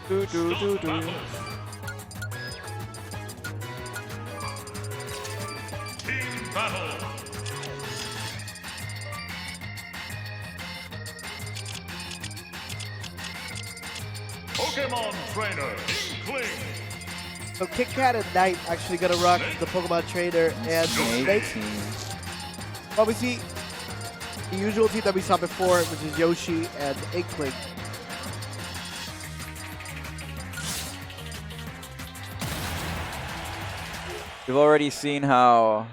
Do, do, do, do. Team battle. Pokemon Trainer, EKing. So KitKat and Knight actually gonna rock the Pokemon Trainer and Snake. Obviously, the usual team that we saw before, which is Yoshi and EKing. We've already seen how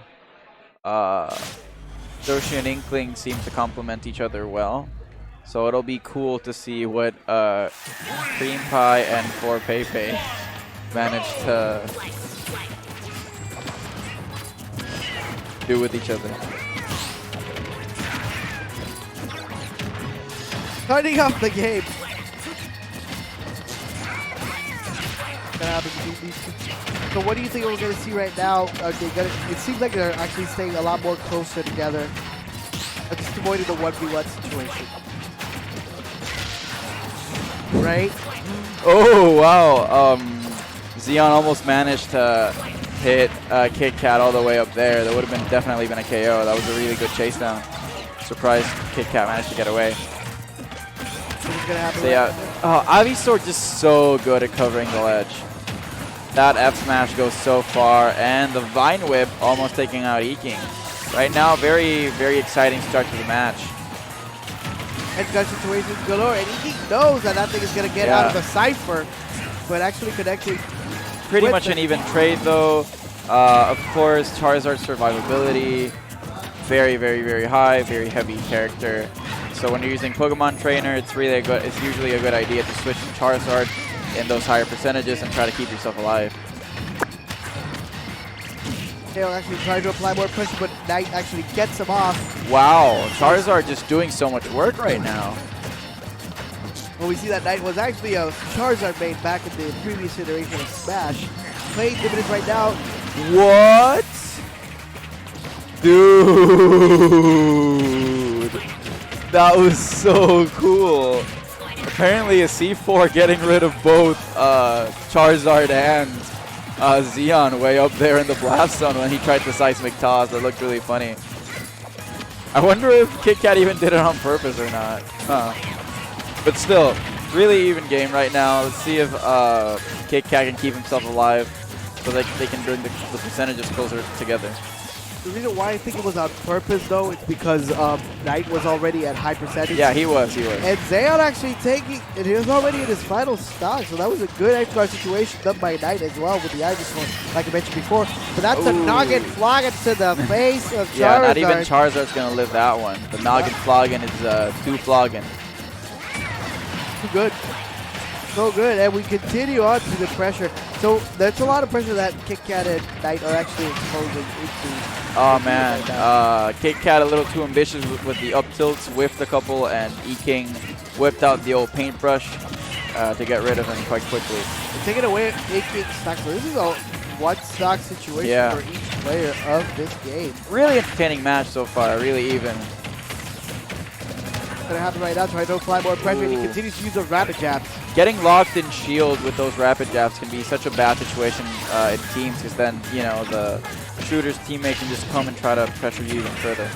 Yoshi and Inkling seem to complement each other well. So it'll be cool to see what Cream Pie and For Pepe manage to do with each other. Starting off the game. Gonna happen between these two. So what do you think we're gonna see right now? Are they gonna? It seems like they're actually staying a lot more closer together, just avoiding the 1v1 situation. Right? Oh wow! Xeon almost managed to hit KitKat all the way up there. That would have definitely been a KO. That was a really good chase down. Surprised KitKat managed to get away. So yeah, Ivysaur just so good at covering the ledge. That F smash goes so far, and the Vine Whip almost taking out EKing. Right now, very, very exciting start to the match. Edge guard situations galore, and EKing knows that that thing is going to get out of the Cypher, but actually connecting. Pretty much an even trade though. Of course, Charizard's survivability, very, very, very high, very heavy character. So when you're using Pokemon Trainer, it's really it's usually a good idea to switch to Charizard in those higher percentages and try to keep yourself alive. They'll actually try to apply more pressure, but Knight actually gets him off. Wow, Charizard just doing so much work right now. Well, we see that Knight was actually a Charizard main back in the previous iteration of Smash. Playing limited right now. What? Dude, that was so cool. Apparently a C4 getting rid of both Charizard and Xeon way up there in the blast zone when he tried the seismic toss. That looked really funny. I wonder if KitKat even did it on purpose or not. But still, really even game right now. Let's see if KitKat can keep himself alive so that they can bring the percentages closer together. The reason why I think it was on purpose, though, is because Knight was already at high percentage. Yeah, he was. And Xeon actually taking, and he was already in his final stock, so that was a good edge guard situation done by Knight as well with the Ivysaur, like I mentioned before. But that's a noggin flogging to the face of Charizard. Yeah, not even Charizard's going to live that one. The noggin flogging is too flogging. Too good. So good, and we continue on to the pressure. So there's a lot of pressure that KitKat and Knight are actually exposing into. Oh man, KitKat a little too ambitious with the up tilts, whiffed a couple, and EKing whipped out the old paintbrush to get rid of him quite quickly. They're taking away EKing's stock, so this is a one-stock situation for each player of this game. Really entertaining match so far, really even. Gonna happen right now, trying to apply more pressure, and he continues to use those rapid jabs. Getting locked in shield with those rapid jabs can be such a bad situation in teams, because then, you know, the shooter's teammate can just come and try to pressure you even further.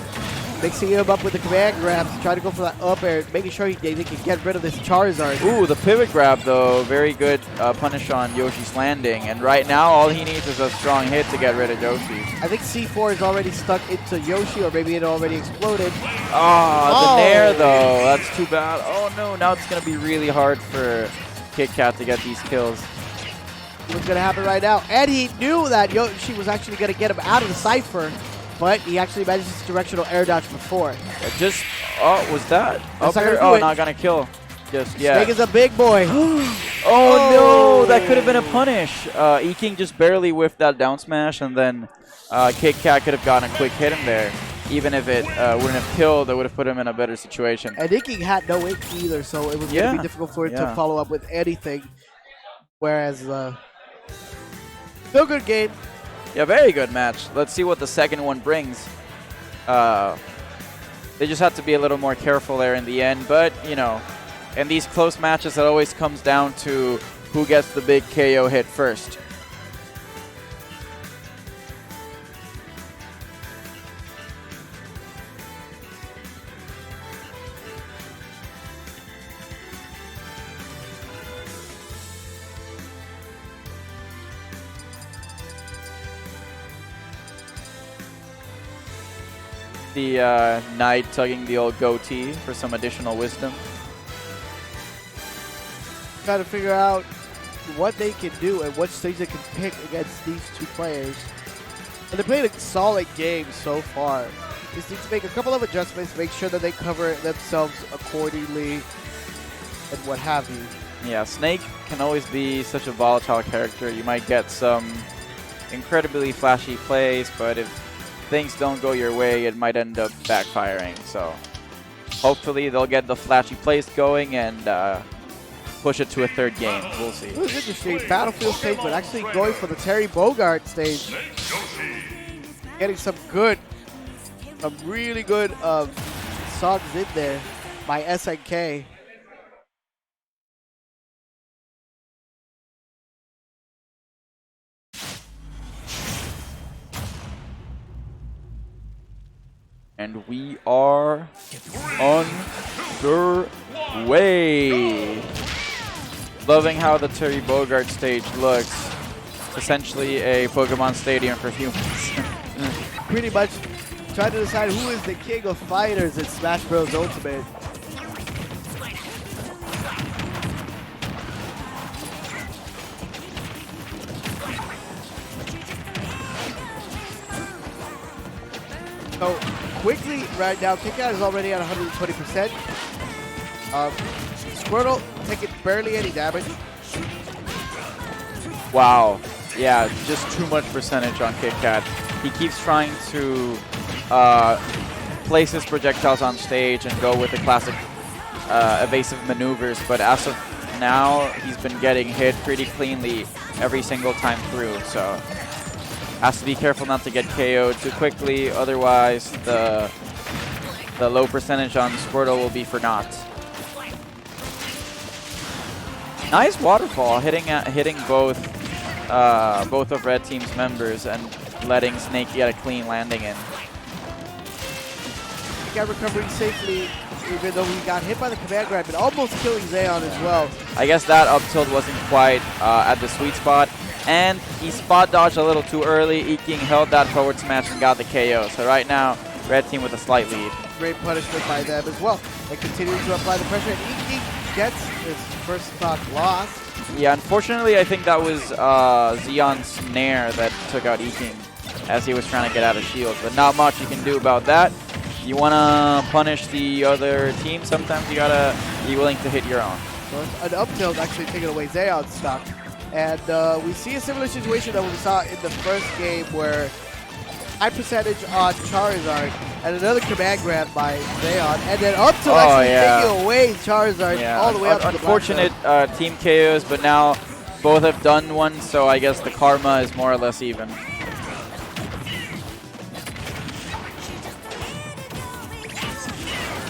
Mixing him up with the command grabs, trying to go for that up air, making sure they can get rid of this Charizard. Ooh, the pivot grab though, very good punish on Yoshi's landing, and right now all he needs is a strong hit to get rid of Yoshi. I think C4 is already stuck into Yoshi, or maybe it already exploded. Oh, the Nair though, that's too bad. Oh no, now it's going to be really hard for KitKat to get these kills. What's going to happen right now? And he knew that Yoshi was actually going to get him out of the Cypher, but he actually managed his directional air dodge before. Was that? That's Up air? Not going to kill. Just, yeah. Snake is a big boy. Oh no, that could have been a punish. EKing just barely whiffed that down smash, and then KitKat could have gotten a quick hit in there. Even if it wouldn't have killed, it would have put him in a better situation. And EKing had no ink either, so it was going to be difficult for him to follow up with anything. Whereas, still good game. Yeah, very good match. Let's see what the second one brings. They just have to be a little more careful there in the end. But, you know, in these close matches, it always comes down to who gets the big KO hit first. The knight tugging the old goatee for some additional wisdom. Trying to figure out what they can do and what stage they can pick against these two players. And they played a solid game so far. Just need to make a couple of adjustments, make sure that they cover themselves accordingly and what have you. Yeah, Snake can always be such a volatile character. You might get some incredibly flashy plays, but if things don't go your way, it might end up backfiring. So hopefully they'll get the flashy plays going and push it to a third game. We'll see. It was interesting. Battlefield stage, but actually going for the Terry Bogard stage. Getting some really good songs in there by SNK. And we are underway. Loving how the Terry Bogard stage looks. It's essentially a Pokemon Stadium for humans. Pretty much trying to decide who is the king of fighters in Smash Bros. Ultimate. So quickly right now, KitKat is already at 120%. Squirtle taking barely any damage. Wow. Yeah, just too much percentage on KitKat. He keeps trying to place his projectiles on stage and go with the classic evasive maneuvers, but as of now, he's been getting hit pretty cleanly every single time through, so has to be careful not to get KO'd too quickly, otherwise the low percentage on Squirtle will be for naught. Nice waterfall, hitting both of Red Team's members and letting Snake get a clean landing in. He got recovering safely, even though he got hit by the command grab, but almost killing Xeon as well. I guess that up tilt wasn't quite at the sweet spot, and he spot dodged a little too early. EKing held that forward smash and got the KO. So right now, Red Team with a slight lead. Great punishment by them as well. They continue to apply the pressure, and EKing gets his first stock lost. Yeah, unfortunately, I think that was Xeon's Nair that took out EKing as he was trying to get out of shield, but not much you can do about that. You want to punish the other team, sometimes you gotta be willing to hit your own. So an up tilt actually taking away Xeon's stock. And we see a similar situation that we saw in the first game where high percentage on Charizard and another command grab by Xeon, and then up tilt taking away Charizard all the way up to the unfortunate team KOs, but now both have done one, so I guess the karma is more or less even.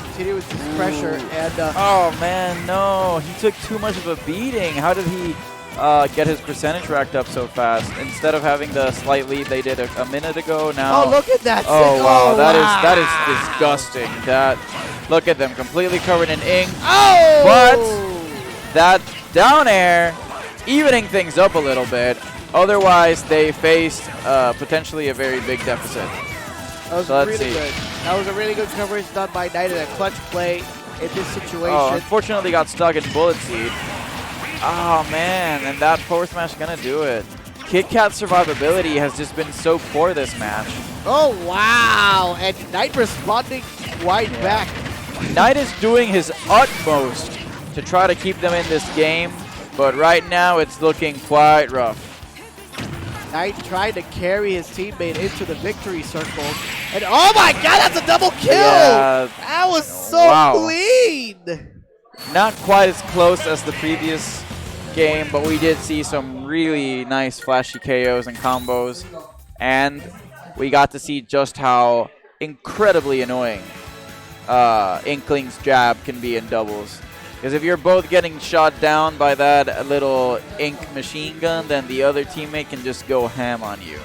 Continue with this pressure and oh man, no, he took too much of a beating. How did he get his percentage racked up so fast? Instead of having the slight lead they did a minute ago, now. Oh, look at that! Oh wow, that is disgusting. Look at them, completely covered in ink. Oh! But that down air evening things up a little bit. Otherwise, they faced potentially a very big deficit. That was really good. That was a really good coverage done by Knight and a clutch play in this situation. Oh, unfortunately got stuck in Bullet Seed. Oh man, and that forward smash is gonna do it. KitKat's survivability has just been so poor this match. Oh wow, and Knight responding wide back. Knight is doing his utmost to try to keep them in this game, but right now it's looking quite rough. Knight trying to carry his teammate into the victory circle. And oh my god, that's a double kill! Yeah. That was so clean! Not quite as close as the previous game, but we did see some really nice flashy KOs and combos. And we got to see just how incredibly annoying Inkling's jab can be in doubles. Because if you're both getting shot down by that little ink machine gun, then the other teammate can just go ham on you.